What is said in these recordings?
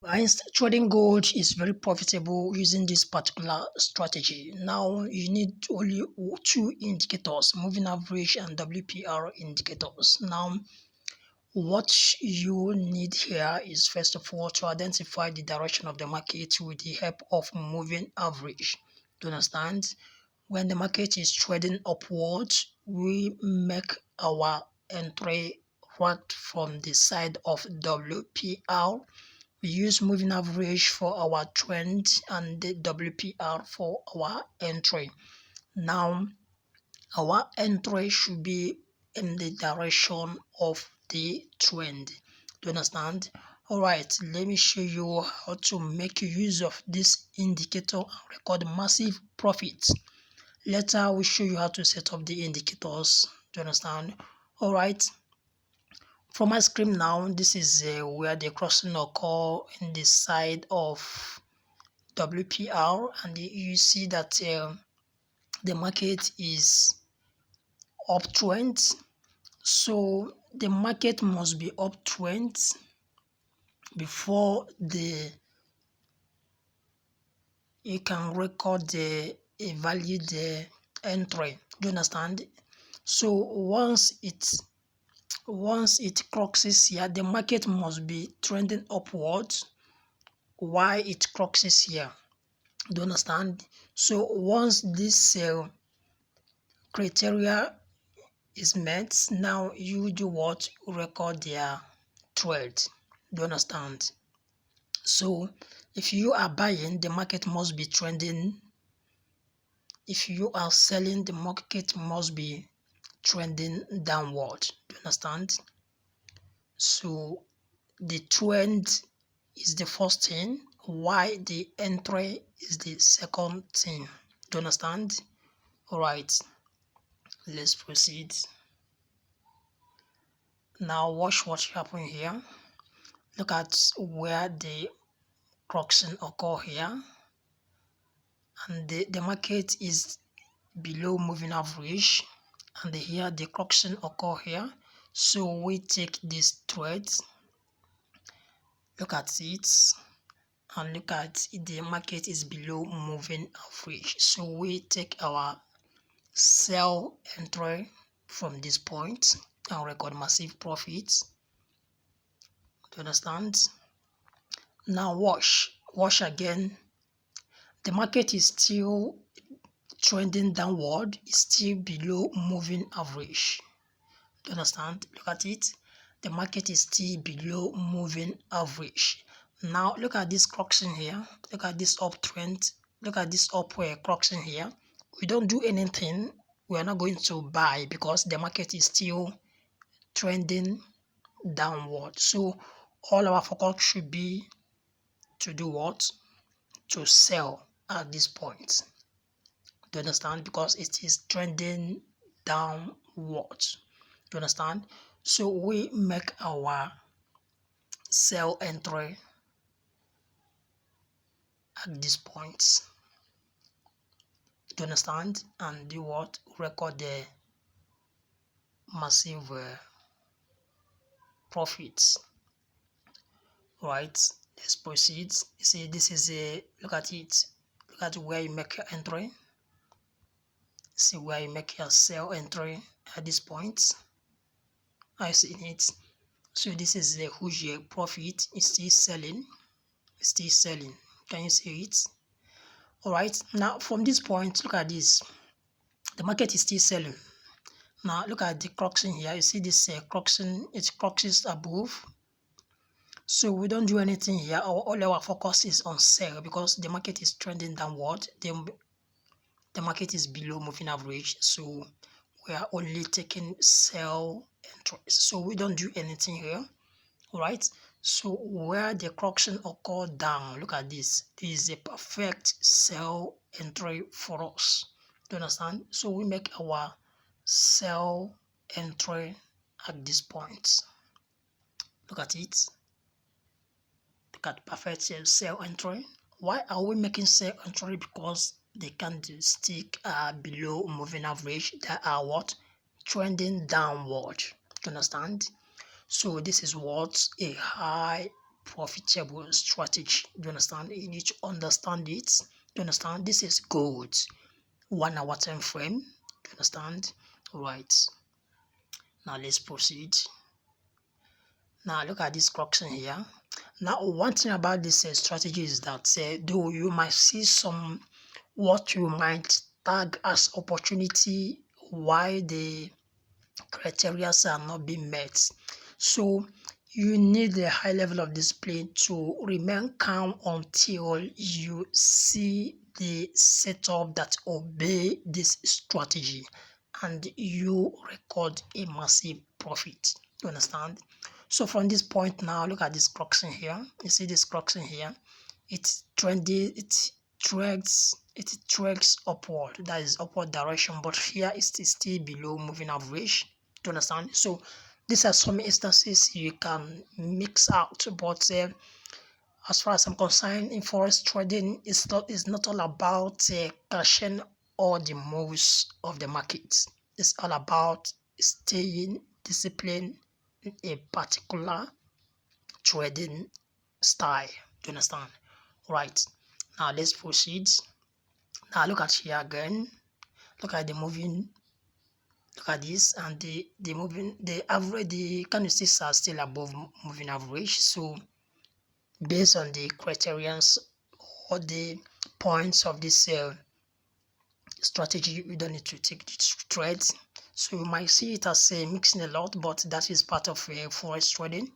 Hence, trading gold is very profitable using this particular strategy. Now, you need only two indicators, moving average and WPR indicators. Now, what you need here is first of all to identify the direction of the market with the help of moving average. Do you understand? When the market is trading upwards, we make our entry right from the side of WPR. We use moving average for our trend and the WPR for our entry. Now, our entry should be in the direction of the trend. Do you understand? All right, let me show you how to make use of this indicator and record massive profits. Later, we'll show you how to set up the indicators. Do you understand? All right. From my screen now, this is where the crossing occur in the side of WPR, and you see that the market is uptrend. So the market must be uptrend before you can record the value the entry. Do you understand? So once it crosses here, the market must be trending upwards while it crosses here. Do you understand? So once this criteria is met, now you do what? Record their trade. Do you understand? So if you are buying, the market must be trending. If you are selling, the market must be trending downward. Do you understand? So the trend is the first thing, why the entry is the second thing. Do you understand? All right, let's proceed. Now watch what happened here. Look at where the crossing occur here, and the market is below moving average, and here the crossing occur here. So we take this trade, look at it, and look at the market is below moving average. So we take our sell entry from this point and record massive profits. Do you understand? Now watch again. The market is still trending downward, it's still below moving average. Do you understand? Look at it. The market is still below moving average. Now look at this crossing here. Look at this uptrend. Look at this upward crossing here. We don't do anything. We are not going to buy because the market is still trending downward. So all our focus should be to do what? To sell at this point. Do you understand? Because it is trending downward. Do you understand? So we make our sell entry at this point. Do you understand? And do what? Record the massive profits. Right, let's proceed. You see, this is a look at it. Look at where you make your entry. See where you make your sell entry at this point. I see it. So this is a huge profit. It's still selling. It's still selling. Can you see it? All right. Now from this point, look at this. The market is still selling. Now look at the crossing here. You see this crossing. It crosses above. So we don't do anything here. All our focus is on sell because the market is trending downward. The market is below moving average. So we are only taking sell entries. So we don't do anything here. All right. So where the correction occur down, look at this. This is a perfect sell entry for us. Do you understand? So we make our sell entry at this point. Look at it. Look at perfect sell entry. Why are we making sell entry? Because they candlestick below moving average that are what? Trending downward. Do you understand? So this is what a high profitable strategy. Do you understand? You need to understand it. Do you understand? This is good. 1 hour time frame. Do you understand? Right. Now let's proceed. Now look at this correction here. Now one thing about this strategy is that though you might see some what you might tag as opportunity why the criteria are not being met. So you need a high level of discipline to remain calm until you see the setup that obey this strategy and you record a massive profit. You understand? So from this point now, look at this correction here. You see this correction here? It's trendy, it tracks upward, that is upward direction, but here it's still below moving average. Do you understand? So these are some instances you can mix out, but as far as I'm concerned, in forex trading, it's not all about cashing all the moves of the market. It's all about staying disciplined in a particular trading style. Do you understand? Right. Now let's proceed. Now look at here again. Look at the moving. Look at this, and the moving, the average, the candlesticks are still above moving average. So based on the criterions or the points of this strategy, we don't need to take the trades. So you might see it as mixing a lot, but that is part of forex trading. Do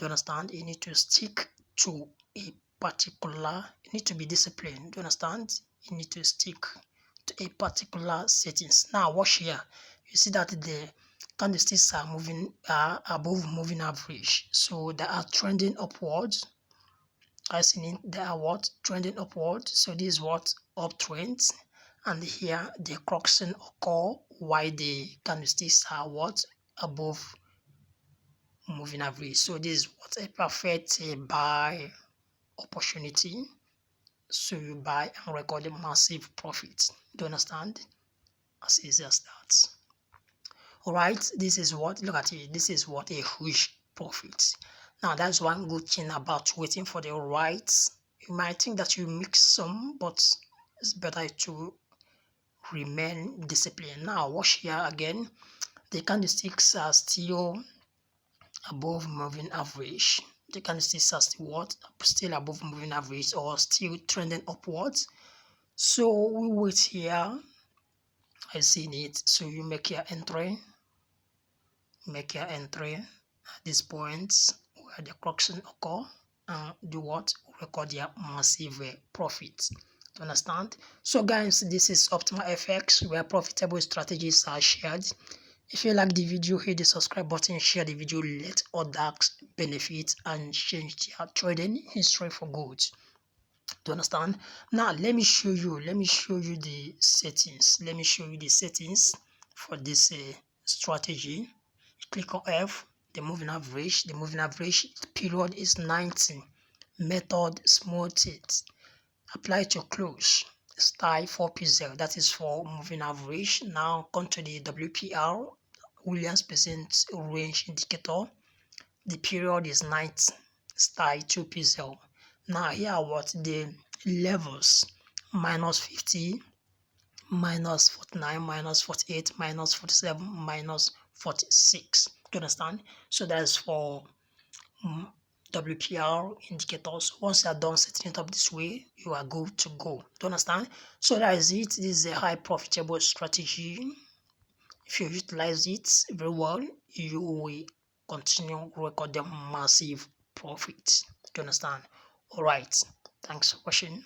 you understand? You need to stick to a particular, you need to be disciplined. Do you understand? You need to stick to a particular settings. Now watch here. You see that the candlesticks are moving above moving average, so they are trending upwards. I see they are what trending upward. So this is what uptrends, and here the correction occur while the candlesticks are what above moving average. So this is what a perfect buy opportunity. So you buy and record a massive profit. Do you understand? As easy as that. Alright, this is what, look at it, this is what a huge profit. Now that's one good thing about waiting for the right. You might think that you mix some, but it's better to remain disciplined. Now watch here again. The candlesticks are still above moving average. The candlesticks are still what? Still above moving average or still trending upwards. So we wait here. I see it. So you make your entry. Make your entry at these points where the correction occur and do what? Record your massive profit. Do you understand? So guys, this is OPTIMER where profitable strategies are shared. If you like the video, hit the subscribe button, share the video, let others benefit and change their trading history for good. Do you understand? Now let me show you the settings. Let me show you the settings for this strategy. Click on F, the moving average. The moving average period is 90. Method smooth it. Apply to close. Style 4P0. That is for moving average. Now come to the WPR, Williams percent range indicator. The period is 90. Style 2P0. Now here are what the levels: minus 50, minus 49, minus 48, minus 47, minus 46. Do you understand? So that's for WPR indicators. Once you are done setting it up this way, you are good to go. Do you understand? So that is it. This is a high profitable strategy. If you utilize it very well, you will continue recording massive profits. Do you understand? All right. Thanks for watching.